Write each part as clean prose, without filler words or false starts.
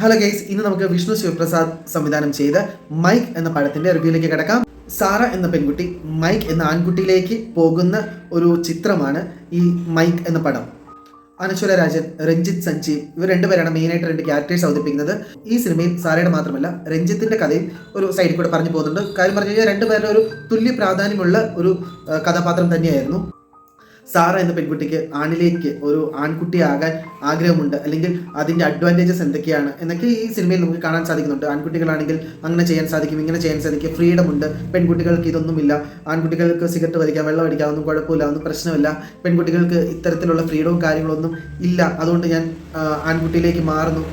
Hello guys, ഇന്ന് നമുക്ക് വിഷ്ണു ശിവപ്രസാദ് സംവിധാനം ചെയ്ത മൈക്ക് എന്ന പടത്തിന്റെ റിവ്യൂയിലേക്ക് കിടക്കാം. സാറ എന്ന പെൺകുട്ടി മൈക്ക് എന്ന ആൺകുട്ടിയിലേക്ക് പോകുന്ന ഒരു ചിത്രമാണ് ഈ മൈക്ക് എന്ന പടം. അനശ്വര രാജൻ, രഞ്ജിത്ത് സഞ്ജീവ് ഇവർ രണ്ടുപേരാണ് മെയിനായിട്ട് രണ്ട് ക്യാരക്ടേഴ്സ് അവതരിപ്പിക്കുന്നത്. ഈ സിനിമയിൽ സാറയുടെ മാത്രമല്ല രഞ്ജിത്തിന്റെ കഥയും ഒരു സൈഡിൽ കൂടെ പറഞ്ഞു പോകുന്നുണ്ട്. കാര്യം പറഞ്ഞു കഴിഞ്ഞാൽ രണ്ടുപേരുടെ ഒരു തുല്യ പ്രാധാന്യമുള്ള ഒരു കഥാപാത്രം തന്നെയായിരുന്നു. സാറ എന്ന പെൺകുട്ടിക്ക് ആണിലേക്ക് ഒരു ആൺകുട്ടിയാകാൻ ആഗ്രഹമുണ്ട്, അല്ലെങ്കിൽ അതിൻ്റെ അഡ്വാൻറ്റേജസ് എന്തൊക്കെയാണ് എന്നൊക്കെ ഈ സിനിമയിൽ നമുക്ക് കാണാൻ സാധിക്കുന്നുണ്ട്. ആൺകുട്ടികളാണെങ്കിൽ അങ്ങനെ ചെയ്യാൻ സാധിക്കും, ഇങ്ങനെ ചെയ്യാൻ സാധിക്കും, ഫ്രീഡം ഉണ്ട്. പെൺകുട്ടികൾക്ക് ഇതൊന്നുമില്ല. ആൺകുട്ടികൾക്ക് സിഗരറ്റ് വലിക്കാം, വെള്ളം അടിക്കാം, ഒന്നും കുഴപ്പമില്ല, ഒന്നും പ്രശ്നമില്ല. പെൺകുട്ടികൾക്ക് ഇത്തരത്തിലുള്ള ഫ്രീഡവും കാര്യങ്ങളൊന്നും ഇല്ല, അതുകൊണ്ട് ഞാൻ ആൺകുട്ടിയിലേക്ക് മാറുന്നു.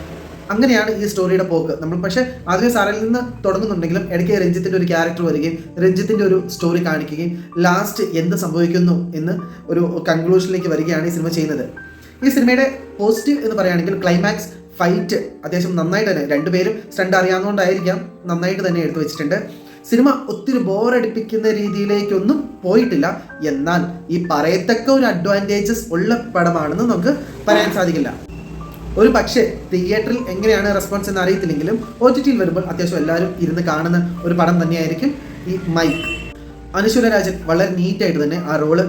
അങ്ങനെയാണ് ഈ സ്റ്റോറിയുടെ പോക്ക്. നമ്മൾ പക്ഷേ ആദ്യമേ സാറിൽ നിന്ന് തുടങ്ങുന്നുണ്ടെങ്കിലും ഇടയ്ക്ക് രഞ്ജിത്തിൻ്റെ ഒരു ക്യാരക്ടർ വരികയും രഞ്ജിത്തിൻ്റെ ഒരു സ്റ്റോറി കാണിക്കുകയും ലാസ്റ്റ് എന്ത് സംഭവിക്കുന്നു എന്ന് ഒരു കൺക്ലൂഷനിലേക്ക് വരികയാണ് ഈ സിനിമ ചെയ്യുന്നത്. ഈ സിനിമയുടെ പോസിറ്റീവ് എന്ന് പറയുകയാണെങ്കിൽ ക്ലൈമാക്സ് ഫൈറ്റ് അത്യാവശ്യം നന്നായിട്ട് തന്നെ, രണ്ടുപേരും സ്റ്റണ്ട് അറിയാവുന്നതുകൊണ്ടായിരിക്കാം നന്നായിട്ട് തന്നെ എടുത്തു വെച്ചിട്ടുണ്ട്. സിനിമ ഒത്തിരി ബോറടിപ്പിക്കുന്ന രീതിയിലേക്കൊന്നും പോയിട്ടില്ല. എന്നാൽ ഈ പറയത്തക്ക ഒരു അഡ്വാൻറ്റേജസ് ഉള്ള പടമാണെന്ന് നമുക്ക് പറയാൻ സാധിക്കില്ല. ഒരു പക്ഷേ തിയേറ്ററിൽ എങ്ങനെയാണ് റെസ്പോൺസ് എന്ന് അറിയത്തില്ലെങ്കിലും OTTയിൽ വരുമ്പോൾ അത്യാവശ്യം എല്ലാവരും ഇരുന്ന് കാണുന്ന ഒരു പടം തന്നെയായിരിക്കും ഈ മൈക്ക്. അനശ്വര രാജൻ വളരെ നീറ്റായിട്ട് തന്നെ ആ റോള്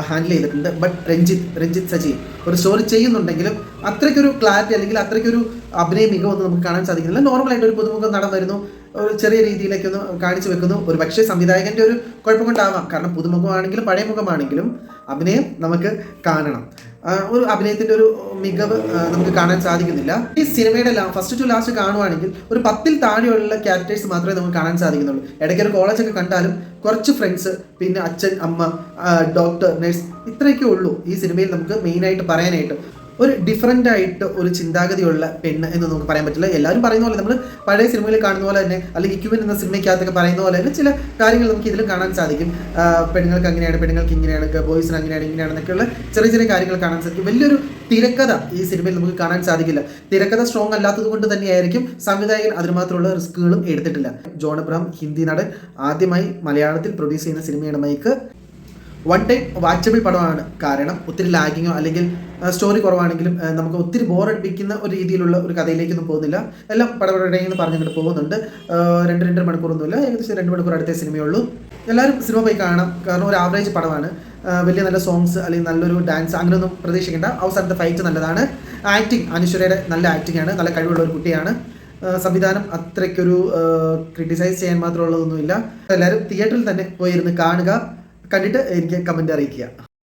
ഹാൻഡിൽ ചെയ്തിട്ടുണ്ട്. ബട്ട് രഞ്ജിത്ത് സജീവ് ഒരു സ്റ്റോറി ചെയ്യുന്നുണ്ടെങ്കിലും അത്രയ്ക്കൊരു ക്ലാരിറ്റി അല്ലെങ്കിൽ അത്രയ്ക്കൊരു അഭിനയ മികവൊന്നും നമുക്ക് കാണാൻ സാധിക്കുന്നില്ല. നോർമലായിട്ട് ഒരു പുതുമുഖം നടൻ വരുന്നു, ഒരു ചെറിയ രീതിയിലേക്കൊന്ന് കാണിച്ചു വെക്കുന്നു. ഒരു പക്ഷേ സംവിധായകൻ്റെ ഒരു കുഴപ്പം കൊണ്ടാവാം. കാരണം പുതുമുഖമാണെങ്കിലും പഴയ മുഖമാണെങ്കിലും അഭിനയം നമുക്ക് കാണണം. ഒരു അഭിനയത്തിൻ്റെ ഒരു മികവ് നമുക്ക് കാണാൻ സാധിക്കുന്നില്ല. ഈ സിനിമയുടെ ഫസ്റ്റ് ടു ലാസ്റ്റ് കാണുവാണെങ്കിൽ ഒരു 10ൽ താഴെയുള്ള ക്യാരക്ടേഴ്സ് മാത്രമേ നമുക്ക് കാണാൻ സാധിക്കുന്നുള്ളൂ. ഇടയ്ക്ക് ഒരു കോളേജൊക്കെ കണ്ടാലും കുറച്ച് ഫ്രണ്ട്സ്, പിന്നെ അച്ഛൻ, അമ്മ, ഡോക്ടർ, നഴ്സ്, ഇത്രയൊക്കെ ഉള്ളൂ ഈ സിനിമയിൽ നമുക്ക് മെയിനായിട്ട് പറയാനായിട്ട്. ഒരു ഡിഫറൻ്റ് ആയിട്ട് ഒരു ചിന്താഗതിയുള്ള പെണ്ണ് എന്ന് നമുക്ക് പറയാൻ പറ്റില്ല. എല്ലാവരും പറയുന്ന പോലെ, നമ്മൾ പഴയ സിനിമയിൽ കാണുന്ന പോലെ തന്നെ, അല്ലെങ്കിൽ ക്യൂൻ എന്ന സിനിമയ്ക്കകത്തൊക്കെ പറയുന്ന പോലെ തന്നെ ചില കാര്യങ്ങൾ നമുക്ക് ഇതിലും കാണാൻ സാധിക്കും. പെണ്ണുങ്ങൾക്ക് അങ്ങനെയാണ്, പെണ്ണുങ്ങൾക്ക് ഇങ്ങനെയാണ്, ബോയ്സിന് അങ്ങനെയാണ്, ഇങ്ങനെയാണെന്നൊക്കെയുള്ള ചെറിയ ചെറിയ കാര്യങ്ങൾ കാണാൻ സാധിക്കും. വലിയൊരു തിരക്കഥ ഈ സിനിമയിൽ നമുക്ക് കാണാൻ സാധിക്കില്ല. തിരക്കഥ സ്ട്രോങ് അല്ലാത്തത് കൊണ്ട് തന്നെയായിരിക്കും സംവിധായകൻ അതിന് മാത്രമുള്ള റിസ്കുകളും എടുത്തിട്ടില്ല. ജോൺ അബ്രഹാം, ഹിന്ദി നടൻ, ആദ്യമായി മലയാളത്തിൽ പ്രൊഡ്യൂസ് ചെയ്യുന്ന സിനിമയാണ് മൈക്ക്. വൺ ടൈം വാച്ചബിൾ പടമാണ്. കാരണം ഒത്തിരി ലാഗിങ്ങോ അല്ലെങ്കിൽ സ്റ്റോറി കുറവാണെങ്കിലും നമുക്ക് ഒത്തിരി ബോറടിപ്പിക്കുന്ന ഒരു രീതിയിലുള്ള ഒരു കഥയിലേക്കൊന്നും പോകുന്നില്ല. എല്ലാം പടപടയെന്ന് പറഞ്ഞിട്ട് പോകുന്നുണ്ട്. 2-2.5 മണിക്കൂറൊന്നുമില്ല, ഏകദേശം 2 മണിക്കൂർ അടുത്തേ സിനിമയുള്ളൂ. എല്ലാവരും സിനിമ പോയി കാണാം. കാരണം ഒരു ആവറേജ് പടമാണ്. വലിയ നല്ല സോങ്സ് അല്ലെങ്കിൽ നല്ലൊരു ഡാൻസ് അങ്ങനെയൊന്നും പ്രതീക്ഷിക്കേണ്ട. അവസാനത്തെ ഫൈറ്റ് നല്ലതാണ്. ആക്ടിങ്, അനശ്വരയുടെ നല്ല ആക്ടിങ് ആണ്, നല്ല കഴിവുള്ള ഒരു കുട്ടിയാണ്. സംവിധാനം അത്രയ്ക്കൊരു ക്രിട്ടിസൈസ് ചെയ്യാൻ മാത്രമുള്ളതൊന്നുമില്ല. എല്ലാവരും തിയേറ്ററിൽ തന്നെ പോയിരുന്ന് കാണുക. കണ്ടിട്ട് എനിക്ക് കമൻറ്റ് അറിയിക്കുക.